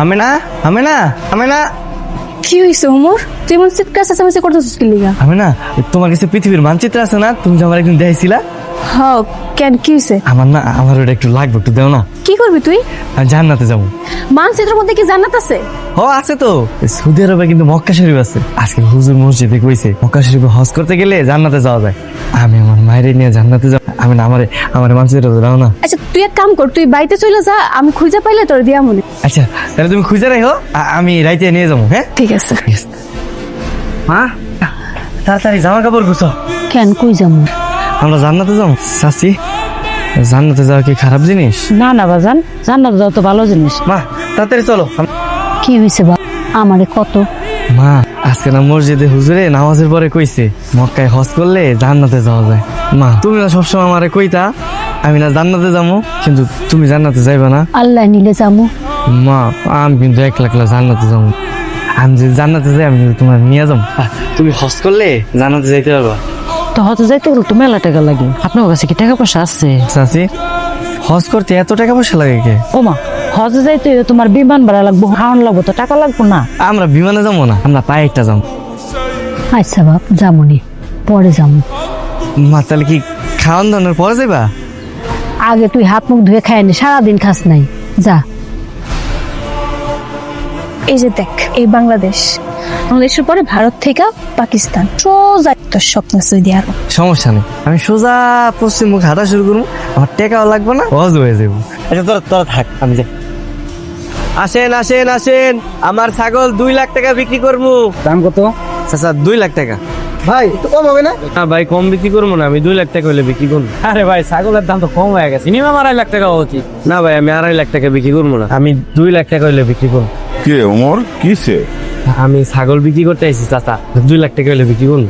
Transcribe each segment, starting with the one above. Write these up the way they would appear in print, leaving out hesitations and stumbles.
আমি না আমি না আমি না কি হয়েছে ওমর? তুই মন চিৎকার চেঁচামেচি করতেছিস কি লিগা? আমি না তোমার কাছে পৃথিবীর মানচিত্র আছে না, তুমি যে আমার একদিন দেখাইছিলা। হ, কেন কি হয়েছে? আমার ওটা একটু লাগবে, একটু দেও না। কি করবি তুই? আমি জান্নাতে যাবো। মানচিত্রের মধ্যে কি জান্নাত আছে? আছে তো। সৌদি আরবে কিন্তু মক্কা শরীফ আছে। আজকে হুজুর মসজিদে কইছে মক্কা শরীফে হজ করতে গেলে জান্নাতে যাওয়া যায়। আমি আমার মায়ের নিয়ে জান্নাতে যাব। আমি না আমার মানচিত্র দাও না। আচ্ছা তুই এক কাম কর, তুই বাড়িতে চলে যা, আমি খুঁজে পাইলে তোর দিয়া মনে। আচ্ছা তাহলে তুমি খুঁজে রাখো, আমি রাইতে নিয়ে যাবো। হ্যাঁ ঠিক আছে। মা তাড়াতাড়ি জামা কাপড় গুছো। কেন কই যাবো? আমরা জান্নাতে যাবো। চাচি, জান্নাতে যাওয়া কি খারাপ জিনিস? না না বাজান, জান্নাত যাও তো ভালো জিনিস। মা তাড়াতাড়ি চলো। কি হয়েছে বা আমারে কত? মা আজকে না মসজিদে হুজুরে নামাজের পরে কইছে মক্কায় হজ করলে জান্নাতে যাওয়া যায়। মা তুমি না সবসময় আমারে কইতা আমি না জান্নাতে যাবো, কিন্তু তুমি জান্নাতে যাইবা না। আল্লাহ নিলে যাবো। মা আমি কিন্তু একলা জান্নাতে যাবো। আমি যদি জান্নাতে যাই আমি কিন্তু তোমার নিয়ে যাবো। তুমি হজ করলে জান্নাতে যাইতে পারবা। তো হতে যাইতে গেলে তো মেলা টাকা লাগে। আপনার কাছে কি টাকা পয়সা আছে? চাচি হজ করতে এত টাকা পয়সা লাগে কে? ও মা, হজে যাইতে তোমার বিমান ভাড়া লাগবো, খাওয়ান লাগবো, তো টাকা লাগবো না? আমরা বিমানে যাবো না, আমরা পায়ে একটা যাবো। আচ্ছা বাপ, যামুনি, পরে যাবো। মা তাহলে কি খাওয়ান দাওয়ানোর পরে যাইবা? আগে তুই হাত মুখ ধুয়ে খায় নি, সারাদিন খাস নাই, যা। এই যে দেখ, এই বাংলাদেশ, বাংলাদেশের পরে ভারত থেকে পাকিস্তান, সোজা তোর স্বপ্ন সৌদি আরব। সমস্যা নেই, আমি সোজা পশ্চিম মুখ হাঁটা শুরু করবো। আমার টাকাও লাগবে না, হজ হয়ে যাবো। আচ্ছা তোরা থাক, আমি যাই। আসেন আমার ছাগল 2 লাখ টাকা বিক্রি করবো। দাম কত? চাচা 2 লাখ টাকা। ভাই একটু কম হবে না? না ভাই কম বিক্রি করবো না, আমি 2 লাখ টাকা হলে বিক্রি করবো। আরে ভাই ছাগলের দাম তো কম হয়ে গেছে, মিনিমাম 2.5 লাখ টাকা হওয়া উচিত। না ভাই আমি 2.5 লাখ টাকা বিক্রি করবো না, আমি 2 লাখ টাকা হলে বিক্রি করবো। কে ওমর কিসে? আমি ছাগল বিক্রি করতে আইছি চাচা, 2 লাখ টাকা হলে বিক্রি করবো।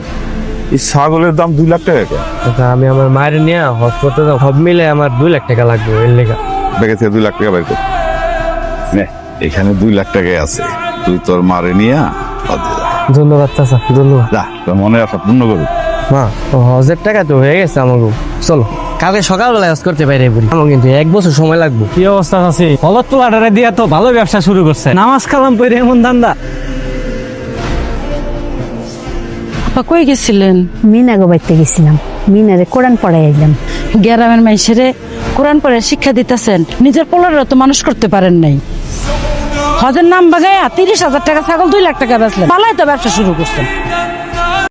এই ছাগলের দাম 2 লাখ টাকা কেন? চাচা আমি আমার মায়ের নিয়ে হজ করতে যাবো, সব মিলে আমার 2 লাখ টাকা লাগবে এর লেখা। ব্যাগে থেকে 2 লাখ টাকা বের কর। নে, এখানে 2 লাখ টাকাই আছে, তুই তোর মারে নিয়ে ধন্যবাদ চাচা, ধন্যবাদ। যা, তোর মনে আশা পূর্ণ করবি। মা হজের টাকা তো হয়ে গেছে আমাকে, চলো কালকে সকালবেলা হজ করতে পারি বলি। আমার কিন্তু 1 বছর সময় লাগবে। কি অবস্থা আছে? ফলত তোলাটারে দিয়া তো ভালো ব্যবসা শুরু করছে, নামাজ কালাম পড়ে এমন ধান্দা। আপা কই গেছিলেন? মিনা গো বাইতে গেছিলাম, মিনারে কোরআন পড়াই আইলাম। গ্রামের মানুষেরে কোরআন পড়ে শিক্ষা দিতেছেন, নিজের পোলাররা তো মানুষ করতে পারেন নাই। হজের নাম বাগাইয়া 30,000 টাকা ছাগল 2 লাখ টাকা বেচলেন, পালাই তো ব্যবসা শুরু করছেন।